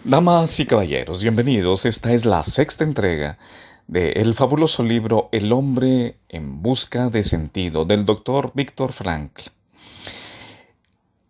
Damas y caballeros, bienvenidos. Esta es la sexta entrega del fabuloso libro El hombre en busca de sentido del doctor Viktor Frankl.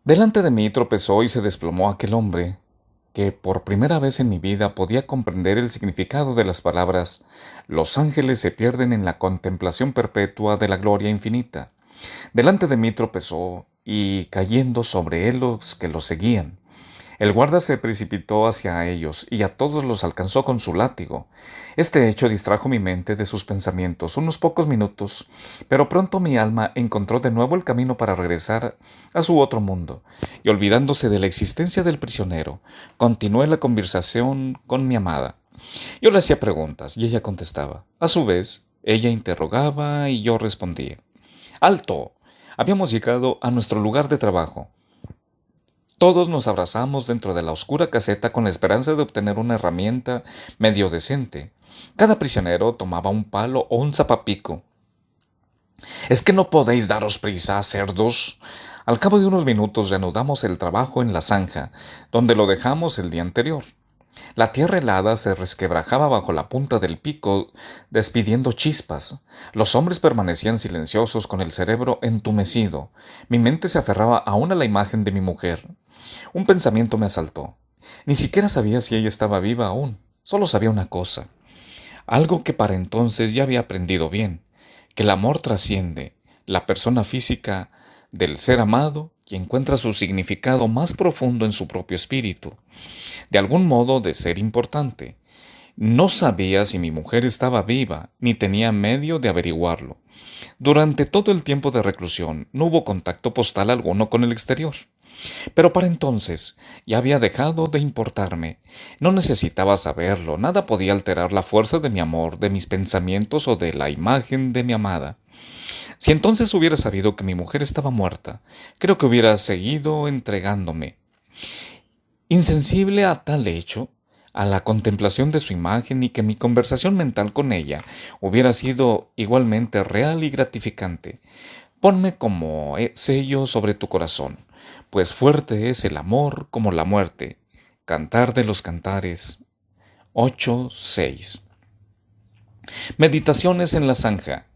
Delante de mí tropezó y se desplomó aquel hombre que por primera vez en mi vida podía comprender el significado de las palabras «Los ángeles se pierden en la contemplación perpetua de la gloria infinita». Delante de mí tropezó y cayendo sobre él los que lo seguían. El guarda se precipitó hacia ellos y a todos los alcanzó con su látigo. Este hecho distrajo mi mente de sus pensamientos unos pocos minutos, pero pronto mi alma encontró de nuevo el camino para regresar a su otro mundo, y olvidándose de la existencia del prisionero, continué la conversación con mi amada. Yo le hacía preguntas y ella contestaba. A su vez, ella interrogaba y yo respondía. ¡Alto! Habíamos llegado a nuestro lugar de trabajo. Todos nos abrazamos dentro de la oscura caseta con la esperanza de obtener una herramienta medio decente. Cada prisionero tomaba un palo o un zapapico. «¿Es que no podéis daros prisa, cerdos?» Al cabo de unos minutos reanudamos el trabajo en la zanja, donde lo dejamos el día anterior. La tierra helada se resquebrajaba bajo la punta del pico, despidiendo chispas. Los hombres permanecían silenciosos con el cerebro entumecido. Mi mente se aferraba aún a la imagen de mi mujer. Un pensamiento me asaltó. Ni siquiera sabía si ella estaba viva aún. Solo sabía una cosa. Algo que para entonces ya había aprendido bien. Que el amor trasciende la persona física del ser amado y encuentra su significado más profundo en su propio espíritu. De algún modo de ser importante. No sabía si mi mujer estaba viva, ni tenía medio de averiguarlo. Durante todo el tiempo de reclusión no hubo contacto postal alguno con el exterior. Pero para entonces ya había dejado de importarme. No necesitaba saberlo, nada podía alterar la fuerza de mi amor, de mis pensamientos o de la imagen de mi amada. Si entonces hubiera sabido que mi mujer estaba muerta, creo que hubiera seguido entregándome. Insensible a tal hecho, a la contemplación de su imagen y que mi conversación mental con ella hubiera sido igualmente real y gratificante. Ponme como sello sobre tu corazón, pues fuerte es el amor como la muerte. Cantar de los Cantares 8:6. Meditaciones en la zanja.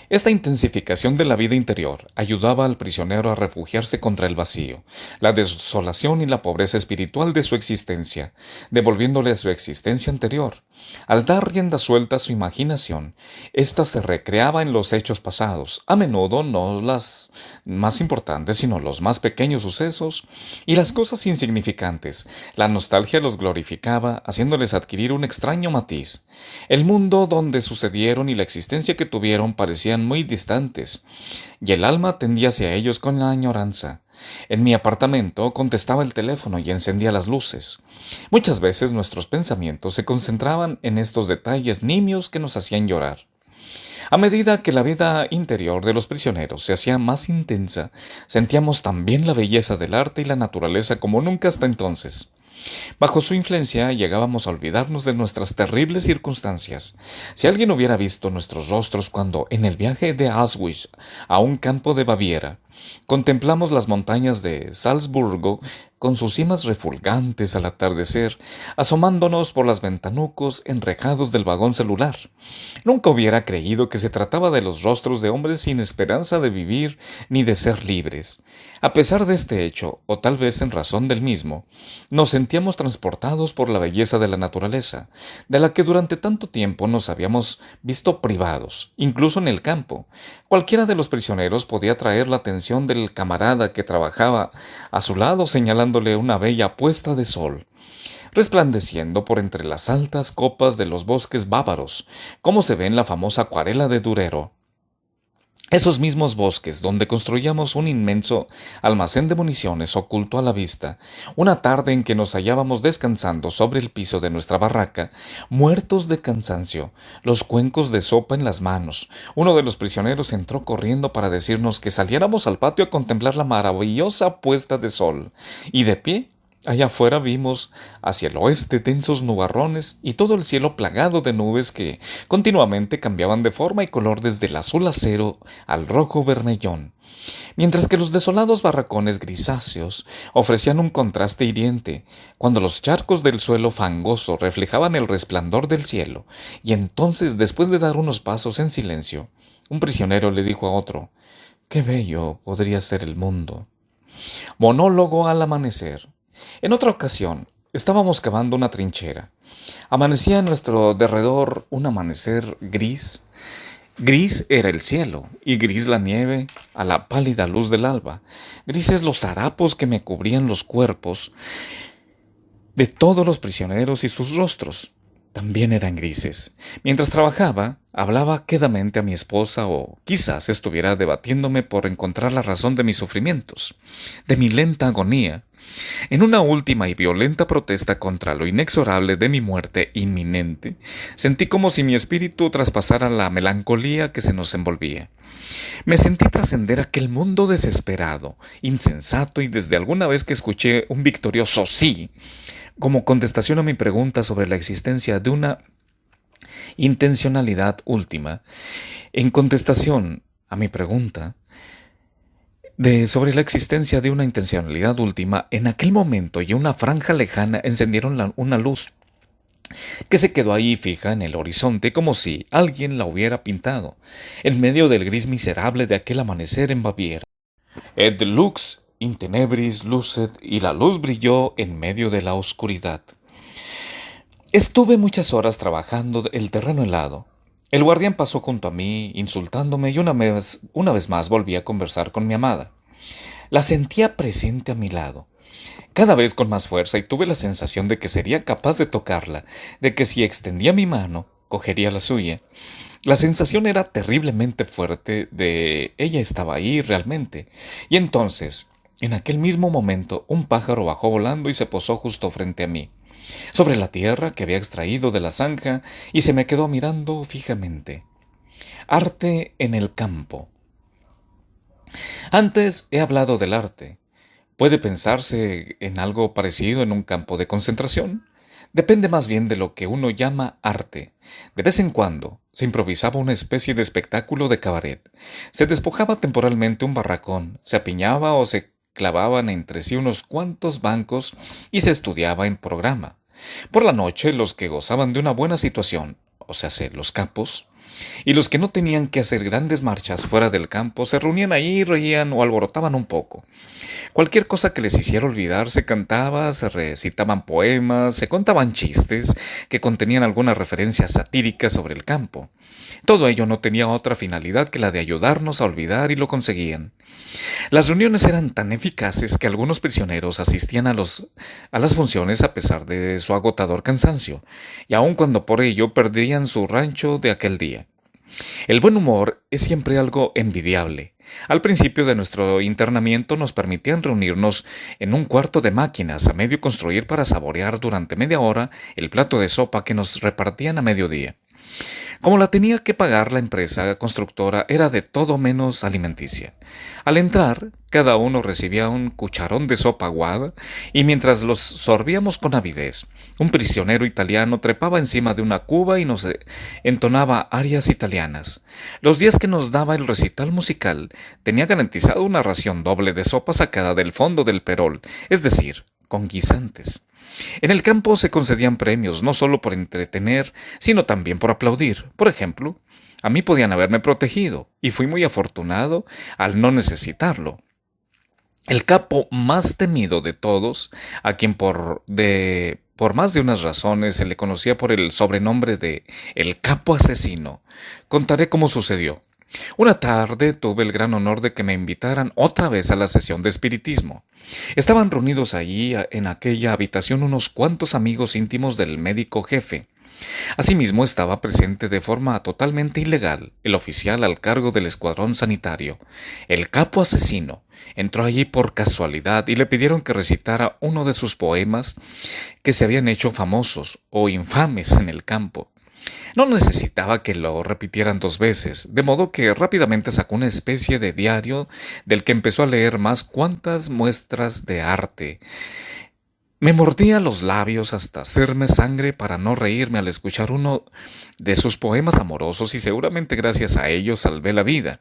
Esta intensificación de la vida interior ayudaba al prisionero a refugiarse contra el vacío, la desolación y la pobreza espiritual de su existencia, devolviéndole a su existencia anterior. Al dar rienda suelta a su imaginación, ésta se recreaba en los hechos pasados, a menudo no las más importantes, sino los más pequeños sucesos y las cosas insignificantes. La nostalgia los glorificaba, haciéndoles adquirir un extraño matiz. El mundo donde sucedieron y la existencia que tuvieron parecían muy distantes, y el alma tendía hacia ellos con la añoranza. En mi apartamento contestaba el teléfono y encendía las luces. Muchas veces nuestros pensamientos se concentraban en estos detalles nimios que nos hacían llorar. A medida que la vida interior de los prisioneros se hacía más intensa, sentíamos también la belleza del arte y la naturaleza como nunca hasta entonces. Bajo su influencia llegábamos a olvidarnos de nuestras terribles circunstancias. Si alguien hubiera visto nuestros rostros cuando, en el viaje de Auschwitz a un campo de Baviera, contemplamos las montañas de Salzburgo con sus cimas refulgantes al atardecer, asomándonos por las ventanucos enrejados del vagón celular, nunca hubiera creído que se trataba de los rostros de hombres sin esperanza de vivir ni de ser libres. A pesar de este hecho, o tal vez en razón del mismo, nos sentíamos transportados por la belleza de la naturaleza, de la que durante tanto tiempo nos habíamos visto privados, incluso en el campo. Cualquiera de los prisioneros podía atraer la atención del camarada que trabajaba a su lado señalándole una bella puesta de sol, resplandeciendo por entre las altas copas de los bosques bávaros, como se ve en la famosa acuarela de Durero. Esos mismos bosques donde construíamos un inmenso almacén de municiones oculto a la vista, una tarde en que nos hallábamos descansando sobre el piso de nuestra barraca, muertos de cansancio, los cuencos de sopa en las manos, uno de los prisioneros entró corriendo para decirnos que saliéramos al patio a contemplar la maravillosa puesta de sol, y de pie allá afuera vimos hacia el oeste densos nubarrones y todo el cielo plagado de nubes que continuamente cambiaban de forma y color desde el azul acero al rojo bermellón. mientras que los desolados barracones grisáceos ofrecían un contraste hiriente, cuando los charcos del suelo fangoso reflejaban el resplandor del cielo, y entonces, después de dar unos pasos en silencio, un prisionero le dijo a otro: «Qué bello podría ser el mundo». Monólogo al amanecer. En otra ocasión, estábamos cavando una trinchera. Amanecía en nuestro derredor un amanecer gris. Gris era el cielo, y gris la nieve a la pálida luz del alba. Grises los harapos que me cubrían los cuerpos de todos los prisioneros y sus rostros también eran grises. Mientras trabajaba, hablaba quedamente a mi esposa o quizás estuviera debatiéndome por encontrar la razón de mis sufrimientos, de mi lenta agonía, en una última y violenta protesta contra lo inexorable de mi muerte inminente. Sentí como si mi espíritu traspasara la melancolía que se nos envolvía. Me sentí trascender aquel mundo desesperado, insensato, y desde alguna vez que escuché un victorioso sí, como contestación a mi pregunta sobre la existencia de una intencionalidad última, en contestación a mi pregunta sobre la existencia de una intencionalidad última, en aquel momento y en una franja lejana encendieron una luz que se quedó ahí fija en el horizonte como si alguien la hubiera pintado, en medio del gris miserable de aquel amanecer en Baviera. Et lux in tenebris lucet, y la luz brilló en medio de la oscuridad. Estuve muchas horas trabajando el terreno helado. El guardián pasó junto a mí, insultándome, y una vez más volví a conversar con mi amada. La sentía presente a mi lado, cada vez con más fuerza, y tuve la sensación de que sería capaz de tocarla, de que si extendía mi mano, cogería la suya. La sensación era terriblemente fuerte de ella estaba ahí realmente. Y entonces, en aquel mismo momento, un pájaro bajó volando y se posó justo frente a mí, sobre la tierra que había extraído de la zanja, y se me quedó mirando fijamente. Arte en el campo. Antes he hablado del arte. ¿Puede pensarse en algo parecido en un campo de concentración? Depende más bien de lo que uno llama arte. De vez en cuando se improvisaba una especie de espectáculo de cabaret. Se despojaba temporalmente un barracón, se apiñaba o se clavaban entre sí unos cuantos bancos y se estudiaba en programa. Por la noche, los que gozaban de una buena situación, o sea, los capos, y los que no tenían que hacer grandes marchas fuera del campo, se reunían ahí, reían o alborotaban un poco. Cualquier cosa que les hiciera olvidar se cantaba, se recitaban poemas, se contaban chistes que contenían alguna referencia satírica sobre el campo. Todo ello no tenía otra finalidad que la de ayudarnos a olvidar, y lo conseguían. Las reuniones eran tan eficaces que algunos prisioneros asistían a las funciones a pesar de su agotador cansancio, y aun cuando por ello perdían su rancho de aquel día. El buen humor es siempre algo envidiable. Al principio de nuestro internamiento nos permitían reunirnos en un cuarto de máquinas a medio construir para saborear durante media hora el plato de sopa que nos repartían a mediodía. Como la tenía que pagar la empresa constructora, era de todo menos alimenticia. Al entrar, cada uno recibía un cucharón de sopa aguada, y mientras los sorbíamos con avidez, un prisionero italiano trepaba encima de una cuba y nos entonaba arias italianas. Los días que nos daba el recital musical, tenía garantizado una ración doble de sopa sacada del fondo del perol, es decir, con guisantes. En el campo se concedían premios, no solo por entretener, sino también por aplaudir. Por ejemplo, a mí podían haberme protegido, y fui muy afortunado al no necesitarlo. El capo más temido de todos, a quien por más de unas razones se le conocía por el sobrenombre de el capo asesino, contaré cómo sucedió. Una tarde tuve el gran honor de que me invitaran otra vez a la sesión de espiritismo. Estaban reunidos allí en aquella habitación unos cuantos amigos íntimos del médico jefe. Asimismo estaba presente de forma totalmente ilegal el oficial al cargo del escuadrón sanitario. El capo asesino entró allí por casualidad y le pidieron que recitara uno de sus poemas que se habían hecho famosos o infames en el campo. No necesitaba que lo repitieran dos veces, de modo que rápidamente sacó una especie de diario del que empezó a leer más cuantas muestras de arte. Me mordía los labios hasta hacerme sangre para no reírme al escuchar uno de sus poemas amorosos, y seguramente gracias a ello salvé la vida.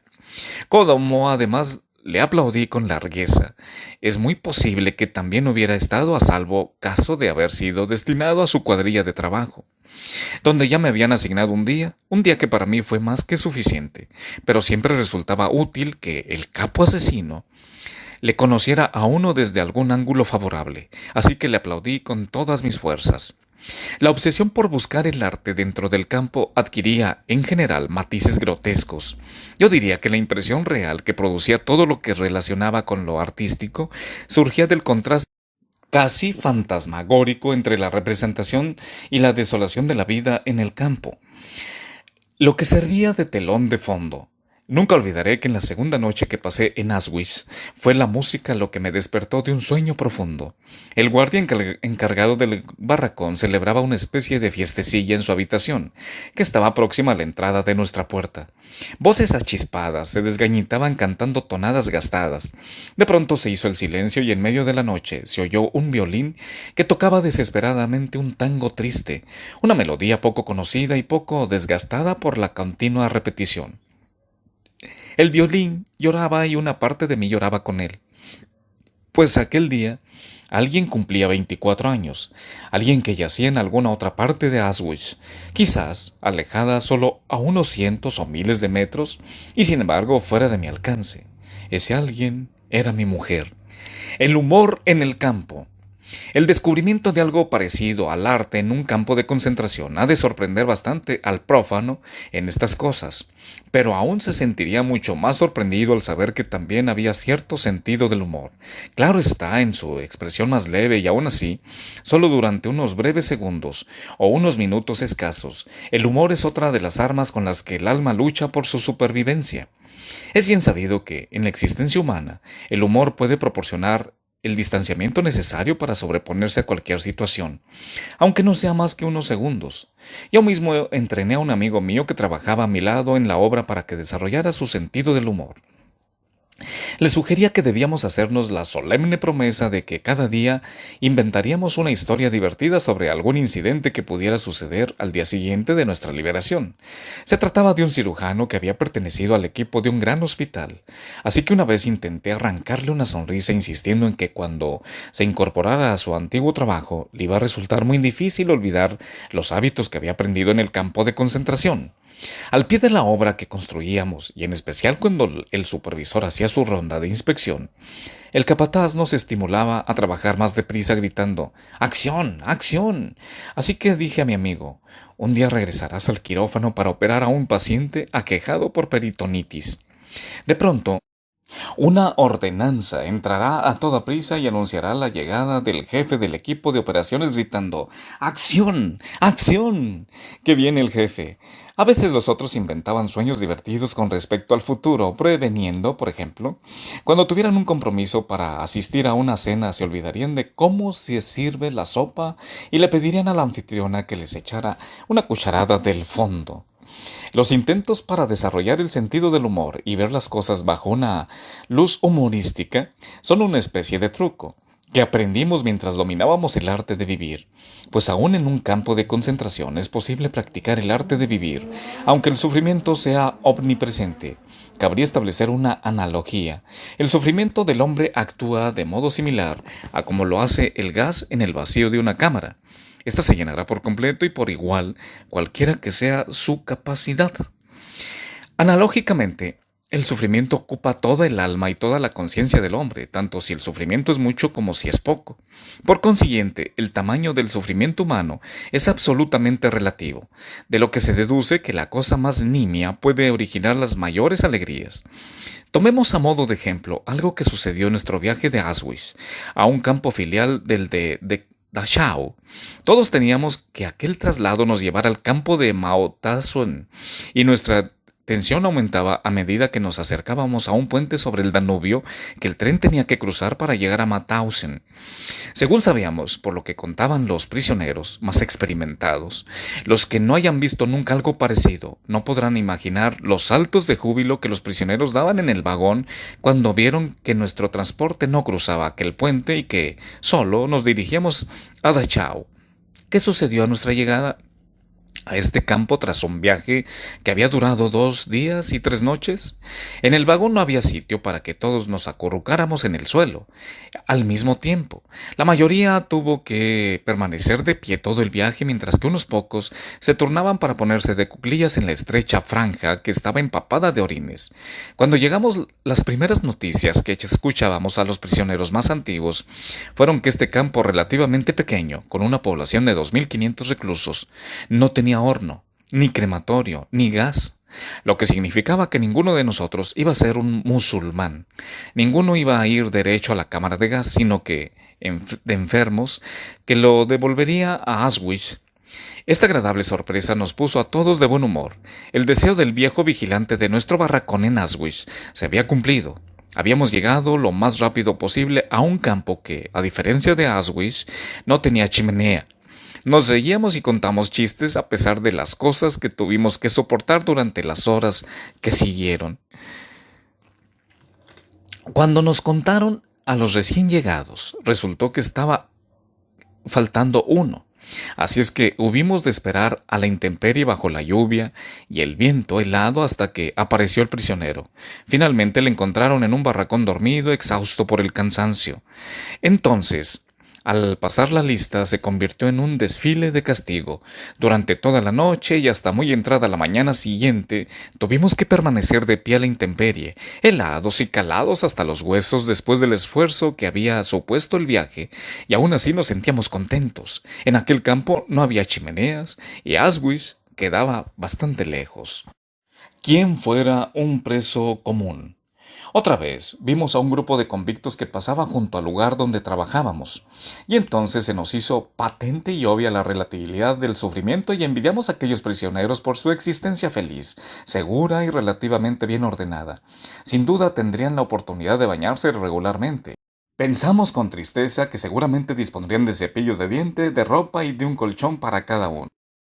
Como además le aplaudí con largueza. Es muy posible que también hubiera estado a salvo caso de haber sido destinado a su cuadrilla de trabajo, donde ya me habían asignado un día que para mí fue más que suficiente, pero siempre resultaba útil que el capo asesino le conociera a uno desde algún ángulo favorable, así que le aplaudí con todas mis fuerzas. La obsesión por buscar el arte dentro del campo adquiría, en general, matices grotescos. Yo diría que la impresión real que producía todo lo que relacionaba con lo artístico surgía del contraste casi fantasmagórico entre la representación y la desolación de la vida en el campo, lo que servía de telón de fondo. Nunca olvidaré que en la segunda noche que pasé en Auschwitz fue la música lo que me despertó de un sueño profundo. El guardia encargado del barracón celebraba una especie de fiestecilla en su habitación, que estaba próxima a la entrada de nuestra puerta. Voces achispadas se desgañitaban cantando tonadas gastadas. De pronto se hizo el silencio y en medio de la noche se oyó un violín que tocaba desesperadamente un tango triste, una melodía poco conocida y poco desgastada por la continua repetición. El violín lloraba y una parte de mí lloraba con él, pues aquel día alguien cumplía 24 años, alguien que yacía en alguna otra parte de Auschwitz, quizás alejada solo a unos cientos o miles de metros, y sin embargo fuera de mi alcance. Ese alguien era mi mujer. El humor en el campo. El descubrimiento de algo parecido al arte en un campo de concentración ha de sorprender bastante al prófano en estas cosas, pero aún se sentiría mucho más sorprendido al saber que también había cierto sentido del humor. Claro está, en su expresión más leve y aún así, solo durante unos breves segundos o unos minutos escasos, el humor es otra de las armas con las que el alma lucha por su supervivencia. Es bien sabido que, en la existencia humana, el humor puede proporcionar el distanciamiento necesario para sobreponerse a cualquier situación, aunque no sea más que unos segundos. Yo mismo entrené a un amigo mío que trabajaba a mi lado en la obra para que desarrollara su sentido del humor. Le sugería que debíamos hacernos la solemne promesa de que cada día inventaríamos una historia divertida sobre algún incidente que pudiera suceder al día siguiente de nuestra liberación. Se trataba de un cirujano que había pertenecido al equipo de un gran hospital, así que una vez intenté arrancarle una sonrisa insistiendo en que cuando se incorporara a su antiguo trabajo le iba a resultar muy difícil olvidar los hábitos que había aprendido en el campo de concentración. Al pie de la obra que construíamos, y en especial cuando el supervisor hacía su ronda de inspección, el capataz nos estimulaba a trabajar más deprisa gritando «¡Acción! ¡Acción!». Así que dije a mi amigo, un día regresarás al quirófano para operar a un paciente aquejado por peritonitis. De pronto, una ordenanza entrará a toda prisa y anunciará la llegada del jefe del equipo de operaciones gritando «¡Acción! ¡Acción!». ¡Que viene el jefe! A veces los otros inventaban sueños divertidos con respecto al futuro, preveniendo, por ejemplo, cuando tuvieran un compromiso para asistir a una cena se olvidarían de cómo se sirve la sopa y le pedirían a la anfitriona que les echara una cucharada del fondo. Los intentos para desarrollar el sentido del humor y ver las cosas bajo una luz humorística son una especie de truco que aprendimos mientras dominábamos el arte de vivir, pues aún en un campo de concentración es posible practicar el arte de vivir, aunque el sufrimiento sea omnipresente. Cabría establecer una analogía. El sufrimiento del hombre actúa de modo similar a como lo hace el gas en el vacío de una cámara. Esta se llenará por completo y por igual, cualquiera que sea su capacidad. Analógicamente, el sufrimiento ocupa toda el alma y toda la conciencia del hombre, tanto si el sufrimiento es mucho como si es poco. Por consiguiente, el tamaño del sufrimiento humano es absolutamente relativo, de lo que se deduce que la cosa más nimia puede originar las mayores alegrías. Tomemos a modo de ejemplo algo que sucedió en nuestro viaje de Auschwitz a un campo filial del de Dachau. Todos teníamos que aquel traslado nos llevara al campo de Mauthausen y nuestra tensión aumentaba a medida que nos acercábamos a un puente sobre el Danubio que el tren tenía que cruzar para llegar a Mauthausen. Según sabíamos, por lo que contaban los prisioneros más experimentados, los que no hayan visto nunca algo parecido no podrán imaginar los saltos de júbilo que los prisioneros daban en el vagón cuando vieron que nuestro transporte no cruzaba aquel puente y que solo nos dirigíamos a Dachau. ¿Qué sucedió a nuestra llegada? a este campo tras un viaje que había durado 2 días y 3 noches. En el vagón no había sitio para que todos nos acurrucáramos en el suelo al mismo tiempo. La mayoría tuvo que permanecer de pie todo el viaje, mientras que unos pocos se turnaban para ponerse de cuclillas en la estrecha franja que estaba empapada de orines. Cuando llegamos, las primeras noticias que escuchábamos a los prisioneros más antiguos fueron que este campo relativamente pequeño, con una población de 2.500 reclusos, no tenía horno, ni crematorio, ni gas, lo que significaba que ninguno de nosotros iba a ser un musulmán. Ninguno iba a ir derecho a la cámara de gas, sino que de enfermos, que lo devolvería a Auschwitz. Esta agradable sorpresa nos puso a todos de buen humor. El deseo del viejo vigilante de nuestro barracón en Auschwitz se había cumplido. Habíamos llegado lo más rápido posible a un campo que, a diferencia de Auschwitz, no tenía chimenea. Nos reíamos y contamos chistes a pesar de las cosas que tuvimos que soportar durante las horas que siguieron. Cuando nos contaron a los recién llegados, resultó que estaba faltando uno. Así es que hubimos de esperar a la intemperie bajo la lluvia y el viento helado hasta que apareció el prisionero. Finalmente le encontraron en un barracón dormido, exhausto por el cansancio. Entonces, al pasar la lista, se convirtió en un desfile de castigo. Durante toda la noche y hasta muy entrada la mañana siguiente, tuvimos que permanecer de pie a la intemperie, helados y calados hasta los huesos después del esfuerzo que había supuesto el viaje, y aún así nos sentíamos contentos. En aquel campo no había chimeneas y Auschwitz quedaba bastante lejos. ¿Quién fuera un preso común? Otra vez vimos a un grupo de convictos que pasaba junto al lugar donde trabajábamos, y entonces se nos hizo patente y obvia la relatividad del sufrimiento y envidiamos a aquellos prisioneros por su existencia feliz, segura y relativamente bien ordenada. Sin duda tendrían la oportunidad de bañarse regularmente. Pensamos con tristeza que seguramente dispondrían de cepillos de diente, de ropa y de un colchón para cada uno.